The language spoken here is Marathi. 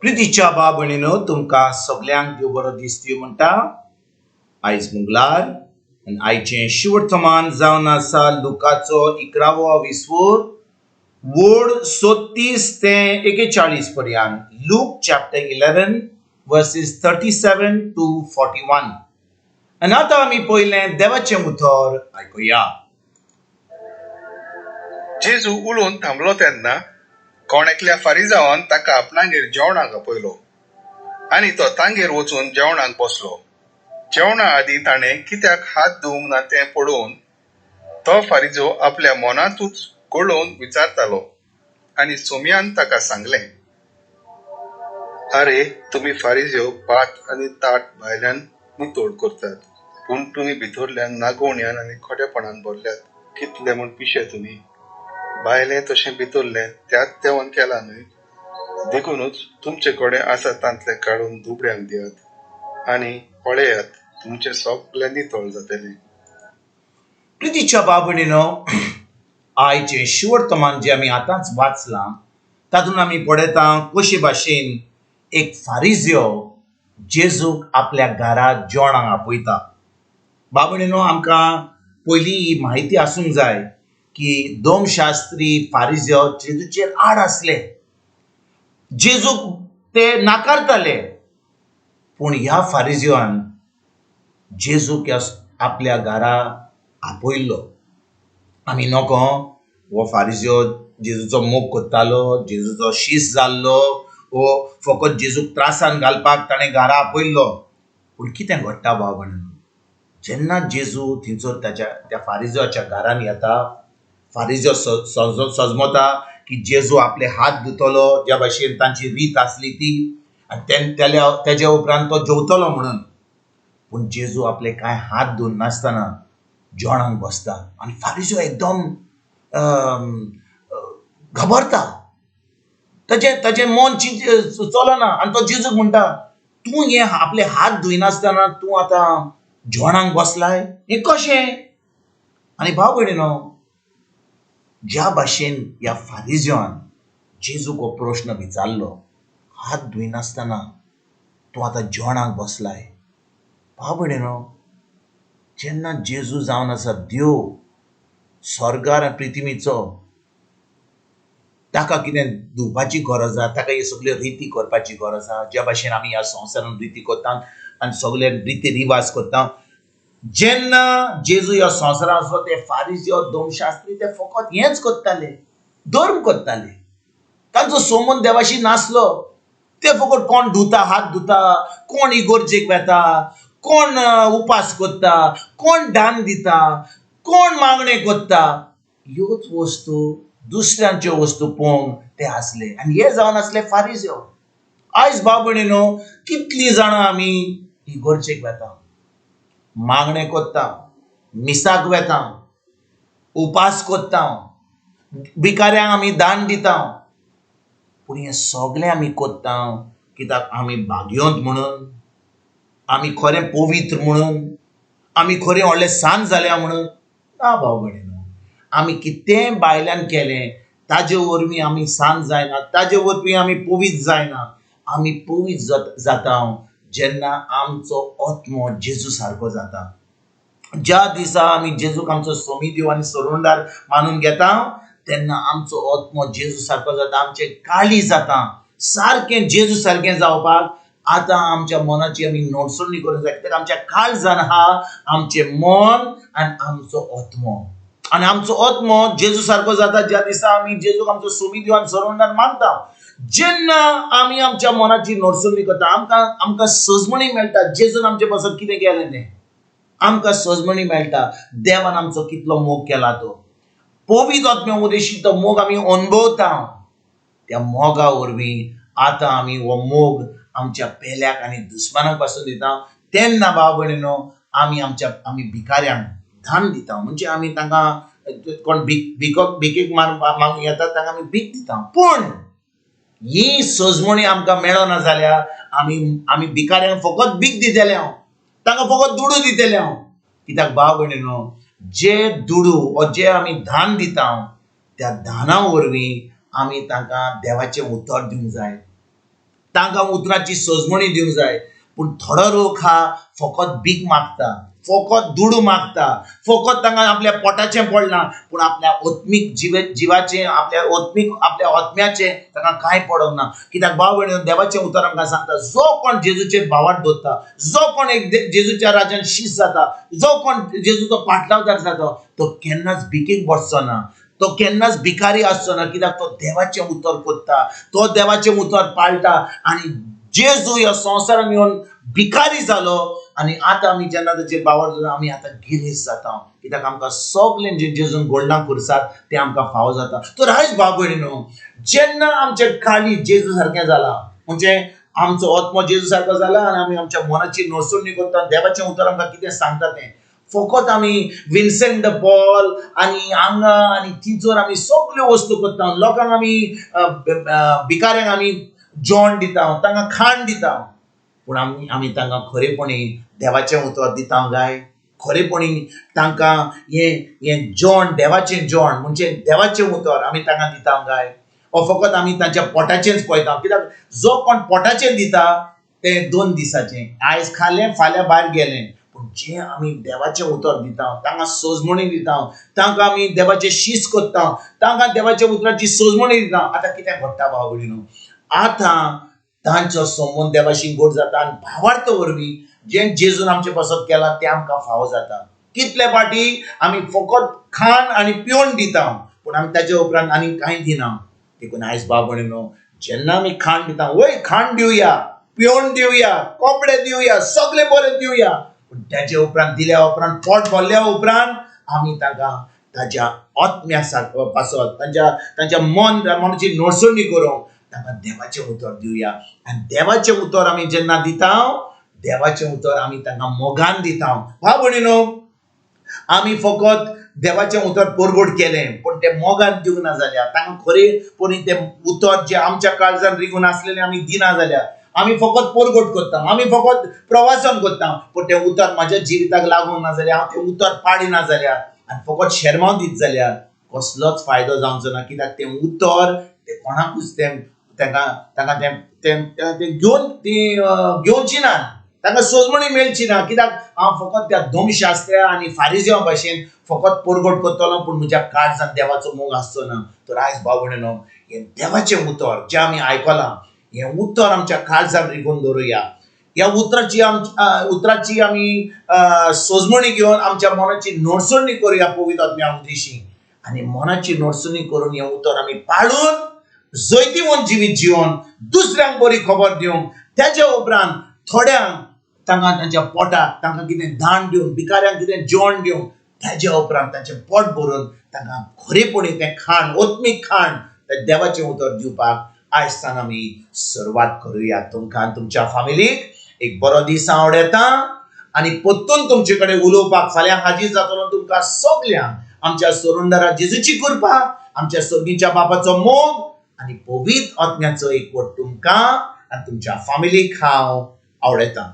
प्रितीच्या बाबणीनो तुमकां सगल्यांक देव बरो दीस दिवं म्हणटा। आयज मंगळार आनी आयचें शिवर्थमान जावन आसा लुकाचो 11वो विस्वोर वोड 36 ते 41 पर्यंत। Look chapter 11 versus 37 to 41। आनी आतां आमी पयलें देवाचें उतर आयकुया। जेजू उलोवन थांबलो तेन्ना कोण एकल्या फारिजावान ताका आपणागेर जेवणाक आपयलो आनी तो तांगेर वचून जेवणाक बसलो। जेवणा आदीं ताणें कित्याक हात धुवंक ना तें पळोवन तो फारिजो आपल्या मनांतूच कळोवन विचारतालो आनी सोम्यान ताका सांगलें, आरे तुमी फारिजो पात आनी ताट भायल्यान नितळ करतात, पूण तुमी भितरल्यान नागवण्यान आनी खोटेपणान भरल्यात। कितले म्हूण पिशे तुमी, भायलें तशें भितरलें त्याच देवान केलां न्हय। देखूनच तुमचे कडेन आसा तांतलें काडून दुबळ्यांक दियात आनी पळयात तुमचें सगळें नितळ जातलें। प्रितीच्या बाबणीनो आयचें शिवर्थमान जें आमी आतांच वाचलां तातूंत आमी पळयता कशे भाशेन एक फारिजियो जेजूक आपल्या घरा जेवणाक आपयता। बाबणीनो आमकां पयलीं ही म्हायती आसूंक जाय की दोम शास्त्री फारिजियो जेजूचेर आड आसले, जेजूक ते नाकारताले, पूण ह्या फारिजियोन जेजूक आपल्या घरा आपयल्लो। आमी नोको हो फारिजियो जेजूचो मोग कोत्तालो, जेजूचो शीस जाल्लो, वो फकत जेजूक त्रासान घालपाक ताणें घरा आपयल्लो। पूण कितें घडटा बाबणीनो, जेन्ना जेजू थंयसर त्या फारिजियोच्या घरान येता, फारिजियो सजमता की जेजू आपले हात धुतलो, ज्या भाशेन तांची रीत आसली ती, आनी तेज्या उपरांत तो जेवतलो म्हणून। पूण जेजू आपले कांय हात धुवन नासतना जेवणाक बसता आनी फारिजियो एकदम घाबरता, ताजें मन चलना आनी तो जेजूक म्हणटा, तूं हे आपले हात धुयनासतना तूं आतां जेवणाक बसलाय, हें कशें? आनी भाव भयणीनो, ज्या भाशेन ह्या फारिजियोन जेजूक हो प्रश्न विचारलो, हात धुयनासतना तूं आतां जेवणाक बसलाय। भाव भयणीनो, जेन्ना जेजू जावन आसा देव स्वर्गार आनी पृथ्वीचो, ताका कितें धुवपाची गरज आसा, ताका हे सगल्यो रिती करपाची गरज आसा, ज्या भाशेन आमी ह्या संवसारान रिती करतात आनी सगळे रिती रिवाज करतात। जेन्ना जेजू ह्या संवसारान आसलो ते फारिजियो धर्मशास्त्री ते फकत हेंच करताले, धर्म करताले, तांचो संबंद देवाशी नासलो। ते फकत कोण धुता, हात धुता, कोण इगोर्जेक वेता, कोण उपास करता, कोण दान दिता, कोण मागणे करता, ह्योच वस्तू दुसऱ्यांच्यो वस्तू पळोवंक ते आसले आनी हे जावन आसले फारिजियो। आयज भाव भयणीनो, कितलीं जाणां आमी इगोर्जेक वेता, मागणे करता, मिसाक वेता, उपास करता, भिकाऱ्यांक आमी दान दिता, पूण हें सगळें आमी करता कित्याक आमी भाग्यवंत म्हणून, आमी खरें पवित्र म्हणून, आमी खरें व्हडलें सांत जाल्या म्हणून? ना भाव भयणीनो, आमी कितेंय भायल्यान केलें ताजे वरवीं आमी सांत जायना, ताजे वरवीं आमी पवित्र जायना। आमी पवित्र जाता जेन्ना आमचो आत्मो जेजू सारको जाता। ज्या दिसा आमी जेजूक आमचो स्वामी देव आनी सोडवणदार मानून घेता, तेन्ना आमचो आत्मो जेजू सारको जाता, आमचें काळी जाता। सारकें जेजू सारकें जावपाक आतां आमच्या मनाची आमी नडसणी करूंक जाय, कित्याक आमच्या काळजान आहा आमचें मन आनी आमचो आत्मो। आनी आमचो आत्मो जेजू सारको जाता ज्या दिसा आमी जेजूक आमचो स्वामी देव आनी सोडवणदार मानता। जेन्ना आमी आमच्या मनाची नडसणी करता, आमकां सजमणी मेळटा जेजून आमचे पासून कितें केलें तें, आमकां सजमणी मेळटा देवान आमचो कितलो मोग केला तो। पवित्र आत्म्या उदेशी तो मोग आमी अनुभवता, त्या मोगा वरवीं आतां आमी हो मोग आमच्या पेल्याक आनी दुस्मानाक पासून दिता। तेन्ना भाव भयणीनो, आमी भिकाऱ्यांक दान दिता, म्हणजे आमी तांकां कोण भिकेक मागूंक येतात तांकां आमी भीक दिता। पूण ही सजमणी आमकां मेळना जाल्यार आमी भिकाऱ्यांक फकत भीक दितले, तांकां फकत दुडू दितले। कित्याक भाव भयणीनो, जे दुडू वा जे आमी दान दिता त्या दाना वरवीं आमी तांकां देवाचें उतर दिवंक जाय। तांकां उतराची सजमणी दिवंक जाय. पूण थोडो लोक हा फकत भीक मागता, फकत दुडू मागता, फकत तांकां आपल्या पोटाचें पडना, पूण आपल्या आत्मीक जिवाचें, आपल्या आत्म्याचें तांकां कांय पडोंक ना. कित्याक भाव भयणीनो, देवाचें उतर आमकां सांगता, जो कोण जेजूचेर भावार्थ दवरता, जो कोण एक जेजूच्या राज्यान शीश जाता, जो कोण जेजूचो पाटलावदार जाता, तो केन्नाच भिकेक बसचो ना, तो केन्नाच भिकारी आसचो ना. कित्याक तो देवाचें उतर कोत्ता, तो देवाचें उतर पाळटा. आनी जेजू ह्या संवसारान येवन भिकारी जालो आनी आतां आमी जेन्ना ताचेर भावार्थ दवरता, आमी आतां गिरेस्त जाता. कित्याक आमकां सगळें जे जेजून घडलां खुर्सार तें आमकां फावो जाता. तर आयज भाव भयणीनो, जेन्ना आमचें काळीज जेजू सारकें जालां, म्हणजे आमचो आत्मो जेजू सारको जाला आनी आमी आमच्या मनाची नडसुडणी करता, देवाचें उतर आमकां कितें सांगता तें फकत आमी विन्सेंट द पॉल आनी हांगा आनी थिंचोर आमी सगल्यो वस्तू करता. लोकांक आमी भिकाऱ्यांक आमी जेवण दिता, तांकां खाण दिता, पूण आमी तांकां खरेपणी देवाचें उतर दिता काय? खरेपणी तांकां हें जेवण, देवाचें जेवण म्हणजे देवाचें उतर आमी तांकां दिता काय? ओ फकत आमी तांच्या पोटाचेंच पळयता? कित्याक जो कोण पोटाचें दिता तें 2 दिसाचें, आयज खालें फाल्यां भायर गेलें. पूण जें आमी देवाचें उतर दिता, तांकां सजमणी दिता, तांकां आमी देवाचें शीस कोत्ता, तांकां देवाच्या उतराची सजमणी दिता. आतां कितें घडटा भाव भयणीनो, आतां तांचो संबंद देवाशी गोड जाता आनी भावार्थ वरवीं जें जेजून आमचे पासत केलां तें आमकां फावो जाता. कितले फाटी आमी फकत खाण आनी पिवण दिता, पूण आमी ताचे उपरांत आनी कांय दिना. देखून आयज भाव भयणीनो, जेन्ना आमी खाण दिता, वय खाण दिवया, पिवण दिवया, कपडे दिवया, सगळें बरें दिवया, पूण ताचे उपरांत दिल्या उपरांत, पोट भरल्या उपरांत आमी तांकां ताच्या आत्म्या सारको पासत, तांच्या मनाची नडसुडणी करूंक तांकां देवाचें उतर दिवया. आनी देवाचें उतर आमी जेन्ना दिता, देवाचें उतर आमी तांकां मोगान दिता. भाव भयणीनो, आमी फकत देवाचें उतर परगट केलें, पूण तें मोगान दिवंक ना जाल्यार, तांकां खरेपणी तें उतर जें आमच्या काळजान रिगून आसलेलें आमी दिना जाल्यार, आमी फकत परगट करता, आमी फकत प्रवासन करता, पूण तें उतर म्हाज्या जिविताक लागूंक ना जाल्यार, हांव तें उतर पाळिना जाल्यार आनी फकत शेरमाव दीत जाल्यार कसलोच फायदो जावचो ना. कित्याक तें उतर तें कोणाकूच तांकां तें घेवची ना, तांकां सजमणी मेळची ना. कित्याक हांव फकत त्या धर्मशास्त्र्या आनी फारिझेवा भाशेन फकत परगट करतलो, पूण म्हज्या काळजान देवाचो मोग आसचो ना. तर आयज भाव भयणीनो, हें देवाचें उतर जें आमी आयकलां, हें उतर आमच्या काळजान रिगून दवरुया. ह्या उतराची आमी सजमणी घेवन आमच्या मनाची नडसुडणी करुया पवित्र आत्म्या उद्देशी, आनी मनाची नडसुडणी करून हें उतर आमी पाळून जैतिवंत जिवीत जिवन दुसऱ्यांक बरी खबर दिवंक, त्याच्या उपरांत थोड्यांक तांकां तांच्या पोटाक तांकां कितें दान दिवन, भिकाऱ्यांक कितें जेवण दिवंक, त्याच्या उपरांत तांचें पोट भरून तांकां खरेपणी तें खाण, आत्मीक खाण, तें देवाचें उतर दिवपाक आयज सावन आमी सुरवात करुया. तुमकां तुमच्या फॅमिलीक एक बरो दीस हांव येता आनी परतून तुमचे कडेन उलोवपाक फाल्यां हाजीर जातलो. तुमकां सगल्यांक आमच्या सोरुंडरा जेजूची कृपा, आमच्या सर्गीच्या बापाचो मोग आनी पवित्र आत्म्याचो एकवट तुमकां आनी तुमच्या फॅमिलीक हांव आवडयता.